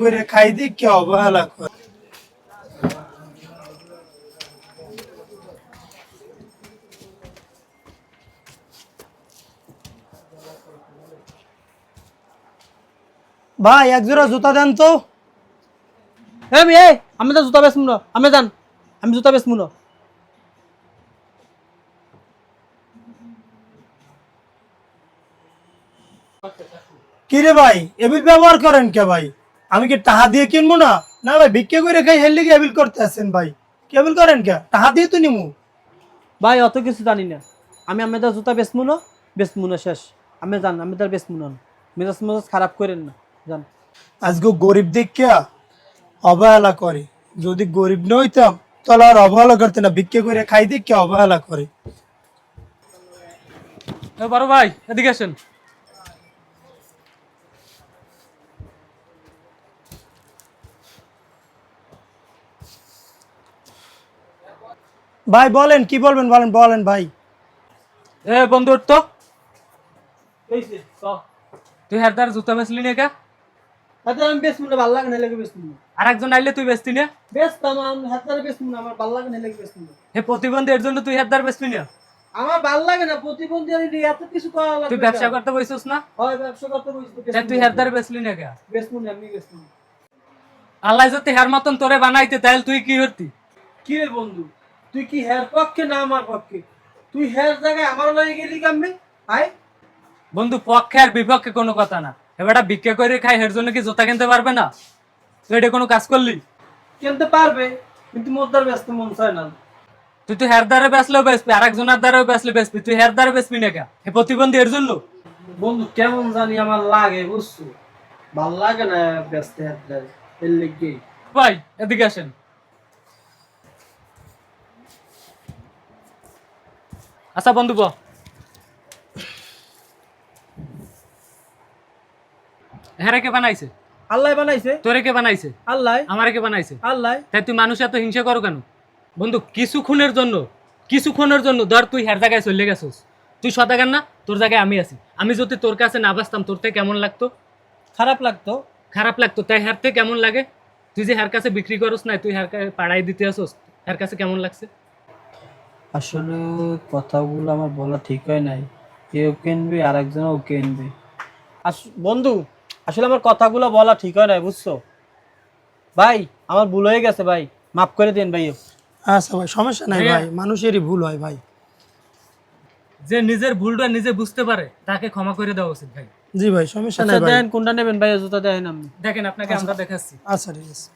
করে খাই দিয়ে কে অবহেলা করে। ভাই এক জোড়া জুতা দেন তো। আমি তো জুতা বেচমু না, আমি জান, আমি জুতা বেচমু না। কি রে ভাই এবিল ব্যবহার করেন কে ভাই? আমি কি টাকা দিয়ে কিনবো না? না ভাই ভিক্ষে করে খাই হেললে কি এবিল করতে আছেন ভাই? কেবিল করেন কে? টাকা দিয়ে তো নিমু। ভাই অত কিছু জানি না, আমি তো জুতা বেচমু না শেষ। আমি জান, আমি তার বেচমু না। মেজাজ মেজাজ খারাপ করেন না, জান। আজকে গরিব দেখিয়া অবহেলা করে। যদি গরিব না হইতাম তাহলে আর অবহেলা করতে না। ভিক্ষে করে খাই দিয়ে অবহেলা করে। বড় ভাই এদিকে আসেন। ভাই বলেন কি বলবেন, বলেন বলেন ভাই। বন্ধু তো তুই হেরদার জুতা বেচলি না কে? আমি বেচমু না, ভালো লাগে না লাগে বেচমু না। আর একজন আইলে তুই বেচতি না? বেচতাম, আমি হেরদার বেচমু না, আমার ভালো লাগে না লাগে বেচমু না। হে প্রতিবন্ধী, এর জন্য তুই হেরদার বেচবি না? আমার ভালো লাগে না প্রতিবন্ধী, আর এত কিছু করা লাগে। তুই ব্যবসা করতে বইছস না? হয় ব্যবসা করতে বইছস। তুই হেরদার বেচলি না কে? বেচমু না, আমি বেচমু না। আল্লাহ যদি হের মতন তোরে বানাইতে তাহলে তুই কি করতি? কি রে বন্ধু, তুই কি হের পক্ষে না আমার পক্ষে? তুই হের জায়গায় আমার লয়ে গেলি কামবে? আয় বন্ধু, পক্ষে আর বিপক্ষে কোনো কথা না। এবারটা ভিক্ষা করে খাই, এর জন্য কি জুতা কিনতে পারবে না? তুই এটা কোনো কাজ করলি? কিনতে পারবে, কিন্তু মোদ্দার ব্যস্ত মন চায় না। তুই তো হের দ্বারে বেচলেও বেচবি, আর একজনের দ্বারাও বেচলে বেচবি, তুই হের দ্বারে বেচবি না কে? হে প্রতিবন্ধী, এর জন্য? বন্ধু কেমন জানি আমার লাগে, বুঝছো? ভাল লাগে না ব্যস্ত হের দ্বারে, এর লেগে। ভাই এদিকে আসেন। আচ্ছা বন্ধু ব হেরে কে বানাইছে? আল্লাহ বানাইছে। তোরে কে বানাইছে? আল্লাহ। আমারে কে বানাইছে? আল্লাহ। তাই তুই মানুষ এত হিংসা করো কেন? বন্ধু কিছুক্ষণের জন্য ধর তুই হের জায়গায় চলে গেছিস, তুই সদাগার না, তোর জায়গায় আমি আছি। আমি যদি তোর কাছে না বাসতাম, তোর থেকে কেমন লাগতো? খারাপ লাগতো। খারাপ লাগতো, তাই হের থেকে কেমন লাগে? তুই যে হের কাছে বিক্রি করস না, তুই হের পাড়াই দিতে আসস, হের কাছে কেমন লাগছে? আসলে কথাগুলো আমার বলা ঠিক হয় নাই। কেউ কিনবে আর একজনও কিনবে। বন্ধু আসলে আমার কথাগুলো বলা ঠিক হয় নাই, বুঝছো ভাই? আমার ভুল হয়ে গেছে ভাই, মাফ করে দেন ভাই। আচ্ছা ভাই সমস্যা নাই ভাই, মানুষেরই ভুল হয় ভাই। যে নিজের ভুলটা নিজে বুঝতে পারে তাকে ক্ষমা করে দেওয়া উচিত ভাই। জি ভাই সমস্যা নাই ভাই। দেন কোনটা নেবেন ভাই? জুতা দেন, আপনি দেখেন, আপনাকে আচ্ছা। আমরা দেখাচ্ছি। আচ্ছা ঠিক আছে।